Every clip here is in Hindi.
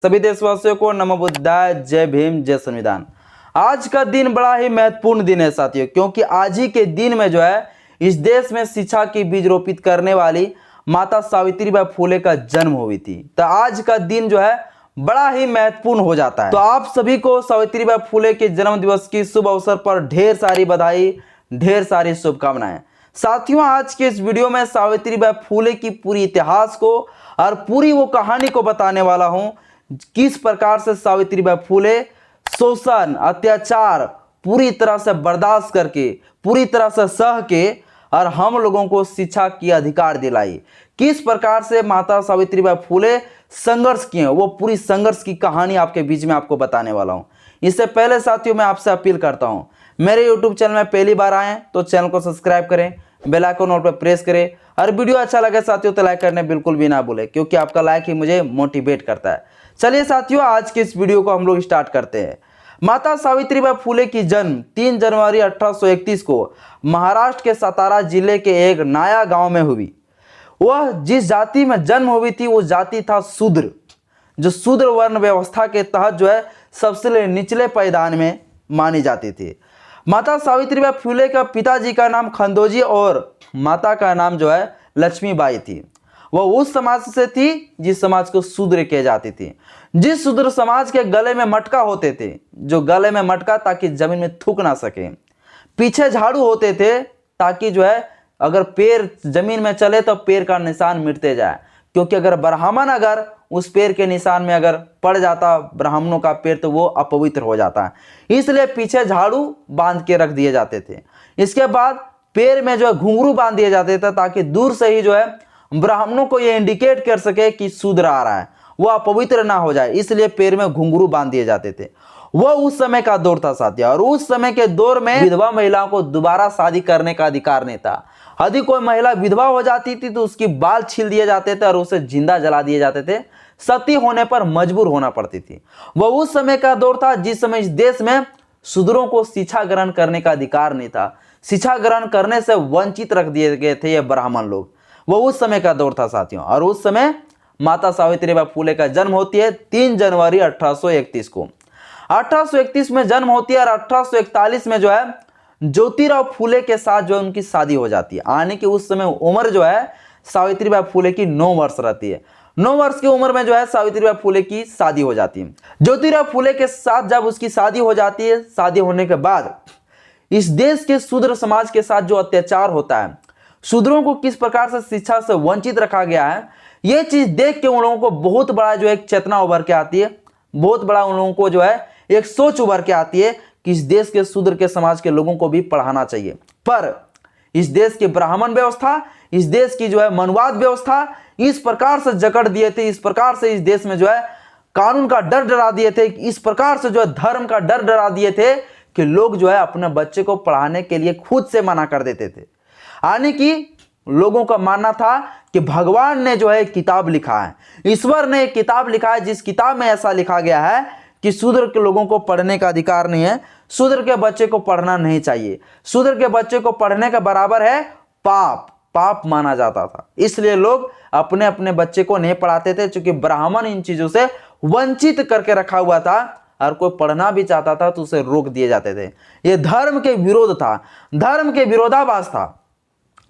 सभी देशवासियों को नमो बुद्धाय, जय भीम, जय संविधान। आज का दिन बड़ा ही महत्वपूर्ण दिन है साथियों, क्योंकि आज ही के दिन में जो है इस देश में शिक्षा की बीज रोपित करने वाली माता सावित्रीबाई फुले का जन्म हुई थी। तो आज का दिन जो है बड़ा ही महत्वपूर्ण हो जाता है। तो आप सभी को सावित्रीबाई फुले के जन्म दिवस की शुभ अवसर पर ढेर सारी बधाई, ढेर सारी शुभकामनाएं। साथियों, आज के इस वीडियो में सावित्रीबाई फुले की पूरी इतिहास को और पूरी वो कहानी को बताने वाला हूं, किस प्रकार से सावित्रीबाई फुले शोषण, अत्याचार पूरी तरह से बर्दाश्त करके, पूरी तरह से सह के और हम लोगों को शिक्षा की अधिकार दिलाई। किस प्रकार से माता सावित्रीबाई फुले संघर्ष किए, वो पूरी संघर्ष की कहानी आपके बीच में आपको बताने वाला हूं। इससे पहले साथियों, मैं आपसे अपील करता हूं, मेरे YouTube चैनल में पहली बार आए तो चैनल को सब्सक्राइब करें, बेल आइकन ऑल पर प्रेस करें और वीडियो अच्छा लगे साथियों तो लाइक करने बिल्कुल भी ना भूलें, क्योंकि आपका लाइक ही मुझे मोटिवेट करता है। चलिए साथियों, आज के इस वीडियो को हम लोग स्टार्ट करते हैं। माता सावित्रीबाई फुले की जन्म 3 जनवरी 1831 को महाराष्ट्र के सातारा जिले के एक नया गांव में हुई। वह जिस जाति में जन्म हुई थी वो जाति था शूद्र, जो शूद्र वर्ण व्यवस्था के तहत जो है सबसे निचले पायदान में मानी जाती थी। माता सावित्रीबाई फुले का पिताजी का नाम खंडोजी और माता का नाम जो है लक्ष्मीबाई थी। वह उस समाज से थी जिस समाज को शूद्र कहे जाती थी, जिस शूद्र समाज के गले में मटका होते थे, जो गले में मटका ताकि जमीन में थूक ना सके, पीछे झाड़ू होते थे ताकि जो है अगर पैर जमीन में चले तो पैर का निशान मिटते जाए, क्योंकि अगर ब्राह्मण अगर उस पैर के निशान में अगर पड़ जाता ब्राह्मणों का पैर तो वो अपवित्र हो जाता है, इसलिए पीछे झाड़ू बांध के रख दिए जाते थे। इसके बाद पैर में जो है घुंघरू बांध दिए जाते थे ताकि दूर से ही जो है ब्राह्मणों को ये इंडिकेट कर सके कि शूद्र आ रहा है, वो अपवित्र ना हो जाए, इसलिए पैर में घुंघरू बांध दिए जाते थे। वह उस समय का दौर था साथियों, और उस समय के दौर में विधवा महिलाओं को दोबारा शादी करने का अधिकार नहीं था। यदि कोई महिला विधवा हो जाती थी तो उसकी बाल छील दिए जाते थे और उसे जिंदा जला दिए जाते थे, सती होने पर मजबूर होना पड़ती थी। वह उस समय का दौर था जिस समय इस देश में शूद्रों को शिक्षा ग्रहण करने का अधिकार नहीं था, शिक्षा ग्रहण करने से वंचित रख दिए गए थे ये ब्राह्मण लोग। वह उस समय का दौर था साथियों, और उस समय माता सावित्रीबाई फुले का जन्म होती है 3 जनवरी 1831 को। 1831 में जन्म होती है और 1841 में जो है ज्योतिराव फुले के साथ जो है उनकी शादी हो जाती है। आने की उस समय उम्र जो है सावित्रीबाई फुले की 9 वर्ष रहती है। 9 वर्ष की उम्र में जो है सावित्रीबाई फुले की शादी हो जाती है। ज्योतिराव फुले के साथ जब उसकी शादी हो जाती है, शादी होने के बाद इस देश के शूद्र समाज के साथ जो अत्याचार होता है, शूद्रों को किस प्रकार से शिक्षा से वंचित रखा गया है, यह चीज देख के उन लोगों को बहुत बड़ा जो एक चेतना उभर के आती है, बहुत बड़ा उन लोगों को जो है एक सोच उभर के आती है कि इस देश के शूद्र के समाज के लोगों को भी पढ़ाना चाहिए। पर इस देश की ब्राह्मण व्यवस्था, इस देश की जो है मनवाद व्यवस्था इस प्रकार से जकड़ दिए थे, इस प्रकार से इस देश में जो है कानून का डर डरा दिए थे, इस प्रकार से जो है धर्म का डर डरा दिए थे कि लोग जो है अपने बच्चे को पढ़ाने के लिए खुद से मना कर देते थे। यानी कि लोगों का मानना था कि भगवान ने जो है किताब लिखा है, ईश्वर ने एक किताब लिखा है, जिस किताब में ऐसा लिखा गया है कि शूद्र के लोगों को पढ़ने का अधिकार नहीं है, शूद्र के बच्चे को पढ़ना नहीं चाहिए, शूद्र के बच्चे को पढ़ने के बराबर है पाप माना जाता था। इसलिए लोग अपने अपने बच्चे को नहीं पढ़ाते थे, क्योंकि ब्राह्मण इन चीजों से वंचित करके रखा हुआ था, और कोई पढ़ना भी चाहता था तो उसे रोक दिए जाते थे। यह धर्म के विरोध था, धर्म के विरोधाभास था।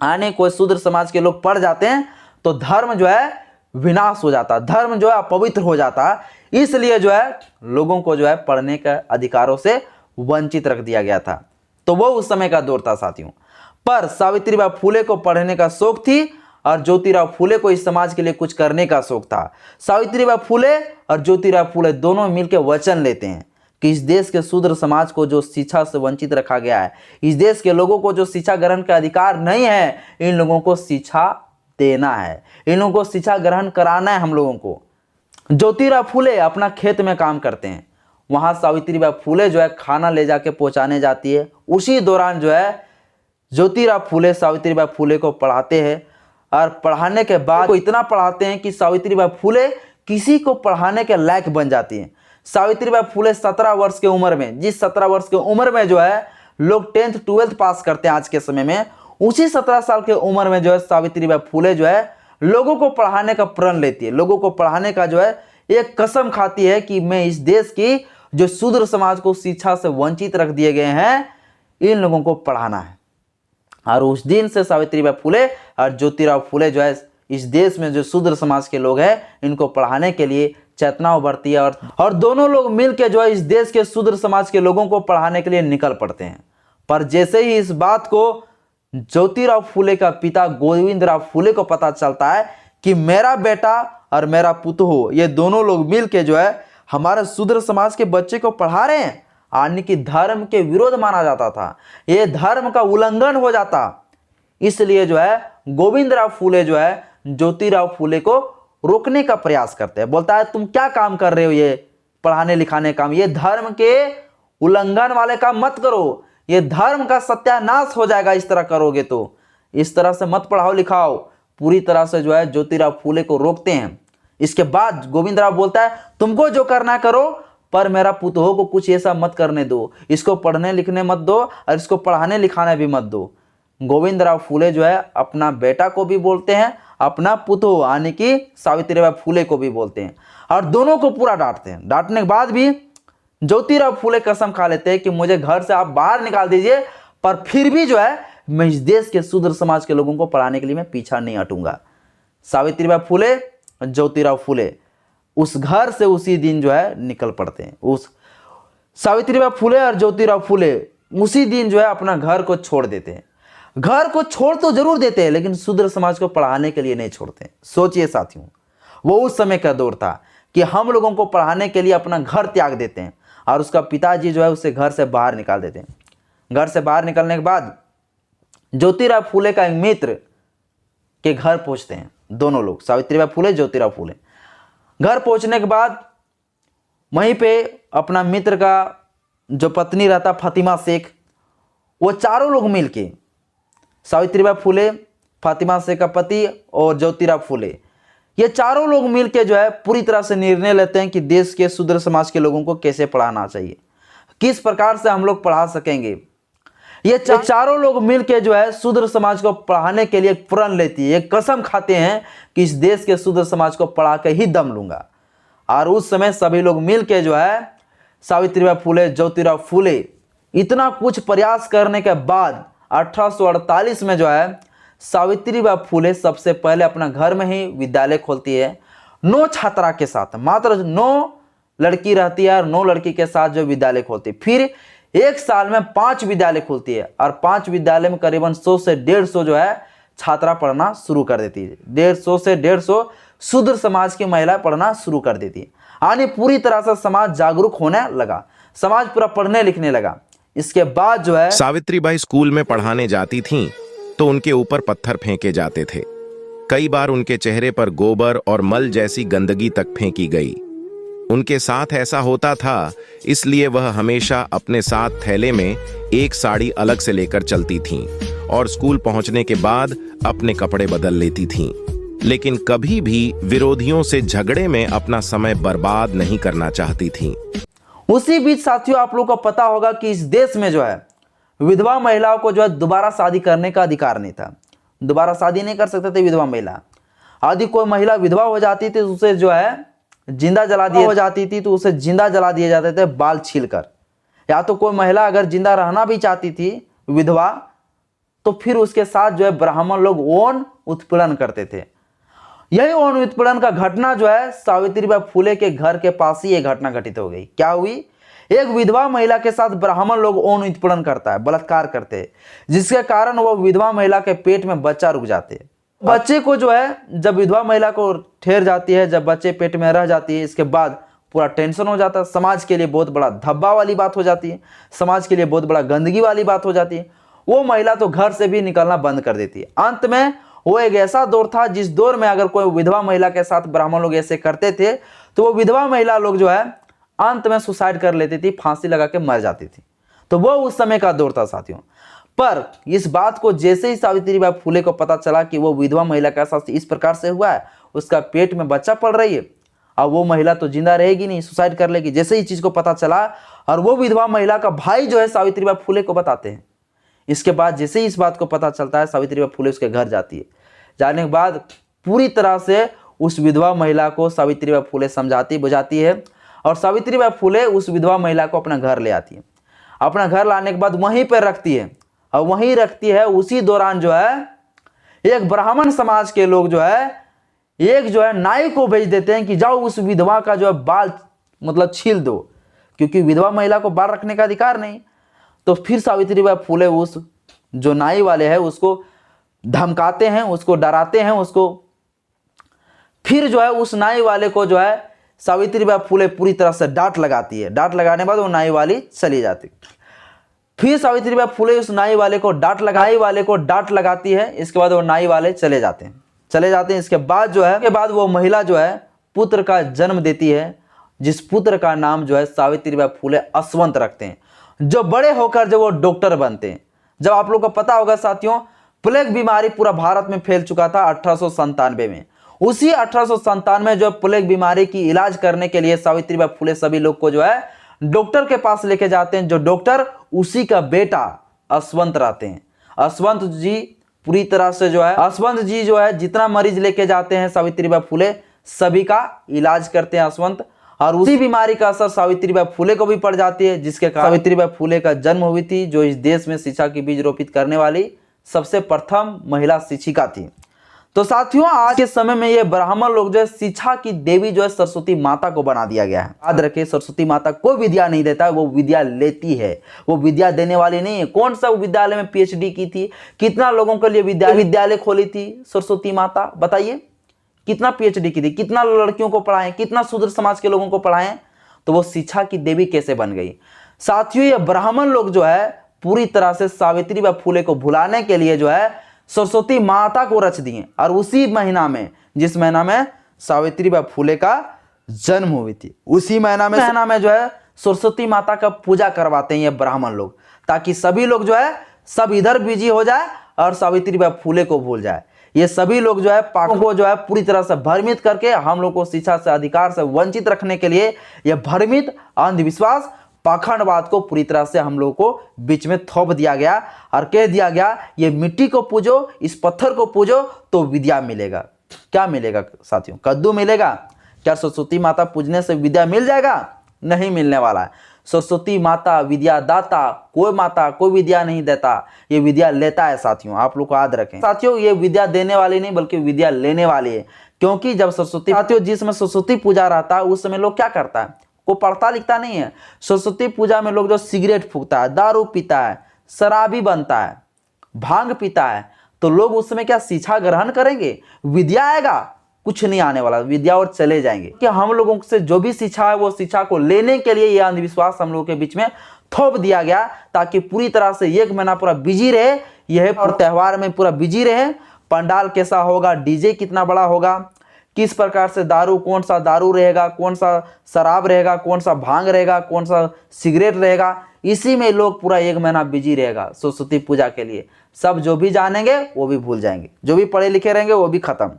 आने कोई शूद्र समाज के लोग पढ़ जाते हैं तो धर्म जो है विनाश हो जाता, धर्म जो है अपवित्र हो जाता, इसलिए जो है लोगों को जो है पढ़ने के अधिकारों से वंचित रख दिया गया था। तो वो उस समय का दौर था साथियों। पर सावित्रीबाई फुले को पढ़ने का शौक थी और ज्योतिराव फुले को इस समाज के लिए कुछ करने का शौक था। सावित्रीबाई फुले और ज्योतिराव फुले दोनों मिलकर वचन लेते हैं कि इस देश के शूद्र समाज को जो शिक्षा से वंचित रखा गया है, इस देश के लोगों को जो शिक्षा ग्रहण का अधिकार नहीं है, इन लोगों को शिक्षा देना है, इन लोगों को शिक्षा ग्रहण कराना है हम लोगों को। ज्योतिराव फुले अपना खेत में काम करते हैं, वहां सावित्रीबाई फुले जो है खाना ले जाके पहुंचाने जाती है। उसी दौरान जो है ज्योतिराव फुले सावित्रीबाई फुले को पढ़ाते हैं, और पढ़ाने के बाद को इतना पढ़ाते हैं कि सावित्रीबाई फुले किसी को पढ़ाने के लायक बन जाती है। सावित्रीबाई फुले 17 वर्ष की उम्र में, जिस 17 वर्ष की उम्र में जो है लोग 10th 12th पास करते हैं आज के समय में, उसी 17 साल की उम्र में जो है सावित्रीबाई फुले जो है लोगों को पढ़ाने का प्रण लेती है, लोगों को पढ़ाने का जो है एक कसम खाती है कि मैं इस देश की जो शूद्र समाज को शिक्षा से वंचित रख दिए गए हैं, इन लोगों को पढ़ाना है। और उस दिन से सावित्रीबाई फुले और ज्योतिराव फुले जो है इस देश में जो शूद्र समाज के लोग हैं इनको पढ़ाने के लिए चेतना उभरती है और दोनों लोग मिलकर जो है इस देश के शूद्र समाज के लोगों को पढ़ाने के लिए निकल पड़ते हैं। पर जैसे ही इस बात को ज्योतिराव फुले का पिता गोविंदराव फुले को पता चलता है कि मेरा बेटा और मेरा पुतोह ये दोनों लोग मिलके जो है हमारे शूद्र समाज के बच्चे को पढ़ा रहे हैं, यानी कि धर्म के विरोध माना जाता था, ये धर्म का उल्लंघन हो जाता। इसलिए जो है गोविंदराव फुले जो है ज्योतिराव फुले को रोकने का प्रयास करते हैं। बोलता है तुम क्या काम कर रहे हो, ये पढ़ाने लिखाने काम, ये धर्म के उल्लंघन वाले काम मत करो, ये धर्म का सत्यानाश हो जाएगा इस तरह करोगे तो, इस तरह से मत पढ़ाओ लिखाओ। पूरी तरह से जो है ज्योतिराव फुले को रोकते हैं। इसके बाद गोविंदराव बोलता है तुमको जो करना करो, पर मेरा पुतोह को कुछ ऐसा मत करने दो, इसको पढ़ने लिखने मत दो और इसको पढ़ाने लिखाने भी मत दो। गोविंदराव फुले जो है अपना बेटा को भी बोलते हैं, अपना पुतोह यानी कि सावित्रीबाई फुले को भी बोलते हैं और दोनों को पूरा डांटते हैं। डांटने के बाद भी ज्योतिराव फुले कसम खा लेते हैं कि मुझे घर से आप बाहर निकाल दीजिए, पर फिर भी जो है मैं इस देश के शूद्र समाज के लोगों को पढ़ाने के लिए मैं पीछा नहीं हटूंगा। सावित्रीबाई फुले और ज्योतिराव फुले उस घर से उसी दिन जो है निकल पड़ते हैं। उस सावित्रीबाई फुले और ज्योतिराव फुले उसी दिन जो है अपना घर को छोड़ देते हैं। घर को छोड़ तो जरूर देते हैं लेकिन शूद्र समाज को पढ़ाने के लिए नहीं छोड़ते। सोचिए साथियों, वो उस समय का दौर था कि हम लोगों को पढ़ाने के लिए अपना घर त्याग देते हैं और उसका पिताजी जो है उसे घर से बाहर निकाल देते हैं। घर से बाहर निकलने के बाद ज्योतिराव फुले का एक मित्र के घर पहुंचते हैं दोनों लोग, सावित्रीबाई फुले ज्योतिराव फुले। घर पहुंचने के बाद वहीं पे अपना मित्र का जो पत्नी रहता फातिमा शेख, वो चारों लोग मिलके सावित्रीबाई फुले, फातिमा शेख का पति और ज्योतिराव फुले, ये चारों लोग मिलके जो है पूरी तरह से निर्णय लेते हैं कि देश के शूद्र समाज के लोगों को कैसे पढ़ाना चाहिए, किस प्रकार से हम लोग पढ़ा सकेंगे। ये चारों लोग मिलके जो है शूद्र समाज को पढ़ाने के लिए एक प्रण लेती है, एक कसम खाते हैं कि इस देश के शूद्र समाज को पढ़ा के ही दम लूंगा। और उस समय सभी लोग मिलके जो है सावित्रीबाई फुले, ज्योतिराव फुले इतना कुछ प्रयास करने के बाद 1848 में जो है सावित्रीबाई फुले सबसे पहले अपना घर में ही विद्यालय खोलती है 9 छात्रा के साथ। मात्र 9 लड़की रहती है और 9 लड़की के साथ जो विद्यालय खोलती है। फिर एक साल में 5 विद्यालय खुलती है और 5 विद्यालय में करीबन 100 से 150 जो है छात्रा पढ़ना शुरू कर देती है। 150 से 150 शूद्र समाज की महिला पढ़ना शुरू कर देती है। यानी पूरी तरह से समाज जागरूक होने लगा, समाज पूरा पढ़ने लिखने लगा। इसके बाद जो है सावित्रीबाई स्कूल में पढ़ाने जाती थीं तो उनके ऊपर पत्थर फेंके जाते थे। कई बार उनके चेहरे पर गोबर और मल जैसी गंदगी तक फेंकी गई। उनके साथ ऐसा होता था इसलिए वह हमेशा अपने साथ थैले में एक साड़ी अलग से लेकर चलती थीं और स्कूल पहुंचने के बाद अपने कपड़े बदल लेती थीं, लेकिन कभी भी विरोधियों से झगड़े में अपना समय बर्बाद नहीं करना चाहती थीं। उसी बीच साथियों, आप लोग को पता होगा कि इस देश में जो है विधवा महिलाओं को जो है दोबारा शादी करने का अधिकार नहीं था। दोबारा शादी नहीं कर सकते थे विधवा महिला। यदि कोई महिला विधवा हो जाती थी तो उसे जो है जिंदा जला दिया हो जाती थी तो उसे जिंदा जला दिए जाते थे बाल छीलकर। या तो कोई महिला अगर जिंदा रहना भी चाहती थी विधवा, तो फिर उसके साथ जो है ब्राह्मण लोग यौन उत्पीड़न करते थे। यही यौन उत्पीड़न का घटना जो है सावित्रीबाई फुले के घर के पास ही ये घटना घटित हो गई। क्या हुई? एक विधवा महिला के साथ ब्राह्मण लोग यौन उत्पीड़न करता है, बलात्कार करते हैं, जिसके कारण वो विधवा महिला के पेट में बच्चा रुक जाते हैं। बच्चे को जो है जब विधवा महिला को ठहर जाती है, जब बच्चे पेट में रह जाती है, इसके बाद पूरा टेंशन हो जाता है। समाज के लिए बहुत बड़ा धब्बा वाली बात हो जाती है, समाज के लिए बहुत बड़ा गंदगी वाली बात हो जाती है। वो महिला तो घर से भी निकलना बंद कर देती है। अंत में वो एक ऐसा दौर था जिस दौर में अगर कोई विधवा महिला के साथ ब्राह्मण लोग ऐसे करते थे तो वो विधवा महिला लोग जो है अंत में सुसाइड कर लेती थी, फांसी लगा के मर जाती थी। तो वो उस समय का दौर था साथियों। पर इस बात को जैसे ही सावित्रीबाई फुले को पता चला कि वो विधवा महिला के साथ इस प्रकार से हुआ है, उसका पेट में बच्चा पल रही है, अब वो महिला तो जिंदा रहेगी नहीं, सुसाइड कर लेगी। जैसे ही चीज को पता चला और वो विधवा महिला का भाई जो है सावित्रीबाई फुले को बताते हैं। इसके बाद जैसे ही इस बात को पता चलता है सावित्रीबाई फुले उसके घर जाती है। जाने के बाद पूरी तरह से उस विधवा महिला को सावित्रीबाई फुले समझाती बुझाती है और सावित्रीबाई फुले उस विधवा महिला को अपना घर ले आती है। अपना घर लाने के बाद वहीं पर रखती है और वहीं रखती है। उसी दौरान जो है एक ब्राह्मण समाज के लोग जो है नाई को भेज देते हैं कि जाओ उस विधवा का जो है बाल मतलब छील दो, क्योंकि विधवा महिला को बाल रखने का अधिकार नहीं। तो फिर सावित्रीबाई फुले उस जो नाई वाले हैं उसको धमकाते हैं, उसको डराते हैं, उसको फिर जो है उस नाई वाले को जो है सावित्रीबाई फुले पूरी तरह से डांट लगाती है। डांट लगाने के बाद वो नाई वाली चली जाती। फिर सावित्रीबाई फुले उस नाई वाले को डांट लगाती है। इसके बाद वो नाई वाले चले जाते हैं। इसके बाद वो महिला जो है पुत्र का जन्म देती है, जिस पुत्र का नाम जो है सावित्रीबाई फुले असवंत रखते हैं, जो बड़े होकर जब वो डॉक्टर बनते हैं। जब आप लोग को पता होगा साथियों, प्लेग बीमारी पूरा भारत में फैल चुका था 1897 में। उसी 1897 में जो प्लेग बीमारी की इलाज करने के लिए सावित्रीबाई फुले सभी लोग को जो है डॉक्टर के पास लेके जाते हैं, जो डॉक्टर उसी का बेटा असवंत रहते हैं। असवंत जी पूरी तरह से जो है जितना मरीज लेके जाते हैं सावित्रीबाई फुले सभी का इलाज करते हैं असवंत। और उसी बीमारी का असर सावित्रीबाई फुले को भी पड़ जाती है, जिसके कारण सावित्रीबाई फुले का जन्म हुई थी, जो इस देश में शिक्षा की बीज रोपित करने वाली सबसे प्रथम महिला शिक्षिका थी। तो साथियों, आज के समय में ये ब्राह्मण लोग जो है शिक्षा की देवी जो है सरस्वती माता को बना दिया गया है। याद रखिए, सरस्वती माता कोई विद्या नहीं देता है, वो विद्या लेती है, वो विद्या देने वाली नहीं है। कौन सा विद्यालय में पीएचडी की थी, कितना लोगों के लिए विद्यालय खोली थी सरस्वती माता, बताइए कितना पीएचडी की थी, कितना लड़कियों को पढ़ाएं, कितना शूद्र समाज के लोगों को पढ़ाएं। तो वो शिक्षा की देवी कैसे बन गई। साथियों, ये ब्राह्मण लोग जो है पूरी तरह से सावित्रीबाई फुले को भुलाने के लिए जो है सरस्वती माता को रच दिए। और उसी महीना में, जिस महीना में सावित्रीबाई फुले का जन्म हुई थी, उसी महीना में जो है सरस्वती माता का पूजा करवाते हैं ये ब्राह्मण लोग, ताकि सभी लोग जो है सब इधर बिजी हो जाए और सावित्रीबाई फुले को भूल जाए। ये सभी लोग जो है पाठकों को जो है पूरी तरह से भ्रमित करके हम लोग को शिक्षा से अधिकार से वंचित रखने के लिए यह भ्रमित अंधविश्वास पाखंडवाद को पूरी तरह से हम लोगों को बीच में थोप दिया गया और कह दिया गया ये मिट्टी को पूजो, इस पत्थर को पूजो तो विद्या मिलेगा। क्या मिलेगा साथियों? कद्दू मिलेगा? क्या सरस्वती माता पूजने से विद्या मिल जाएगा? नहीं मिलने वाला है। सरस्वती माता विद्या दाता, कोई माता कोई विद्या नहीं देता, ये विद्या लेता है साथियों, आप लोग को याद रखें। साथियों, ये विद्या देने वाली नहीं बल्कि विद्या लेने वाली है। क्योंकि जब सरस्वती साथियों जिस समय सरस्वती पूजा रहता है उस समय लोग क्या करता है, वो पढ़ता लिखता नहीं है। सरस्वती पूजा में लोग जो सिगरेट फूकता है, दारू पीता है, शराबी बनता है, भांग पीता है, तो लोग उस समय क्या शिक्षा ग्रहण करेंगे? विद्या आएगा? कुछ नहीं आने वाला, विद्या और चले जाएंगे। कि हम लोगों से जो भी शिक्षा है वो शिक्षा को लेने के लिए यह अंधविश्वास हम लोगों के बीच में थोप दिया गया, ताकि पूरी तरह से एक महीना पूरा बिजी रहे, यह और त्यौहार में पूरा बिजी रहे। पंडाल कैसा होगा, डीजे कितना बड़ा होगा, किस प्रकार से दारू, कौन सा दारू रहेगा, कौन सा शराब रहेगा, कौन सा भांग रहेगा, कौन सा सिगरेट रहेगा, इसी में लोग पूरा एक महीना बिजी रहेगा सरस्वती पूजा के लिए। सब जो भी जानेंगे वो भी भूल जाएंगे, जो भी पढ़े लिखे रहेंगे वो भी खत्म।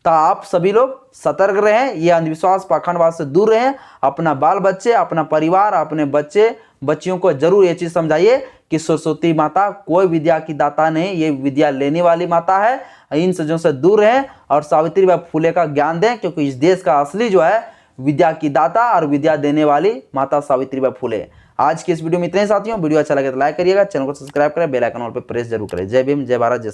तो आप सभी लोग सतर्क रहें, ये अंधविश्वास पाखंडवाद से दूर रहें। अपना बाल बच्चे, अपना परिवार, अपने बच्चे बच्चियों को जरूर ये चीज समझाइए कि सरस्वती माता कोई विद्या की दाता नहीं, ये विद्या लेने वाली माता है। इन चीजों से दूर रहें और सावित्रीबाई फुले का ज्ञान दें, क्योंकि इस देश का असली जो है विद्या की दाता और विद्या देने वाली माता सावित्रीबाई फुले। आज की इस वीडियो में इतने साथियों, वीडियो अच्छा लगे तो लाइक करिएगा, चैनल को सब्सक्राइब करें, बेल आइकन ऑल पे प्रेस जरूर करें। जय भीम, जय भारत, जय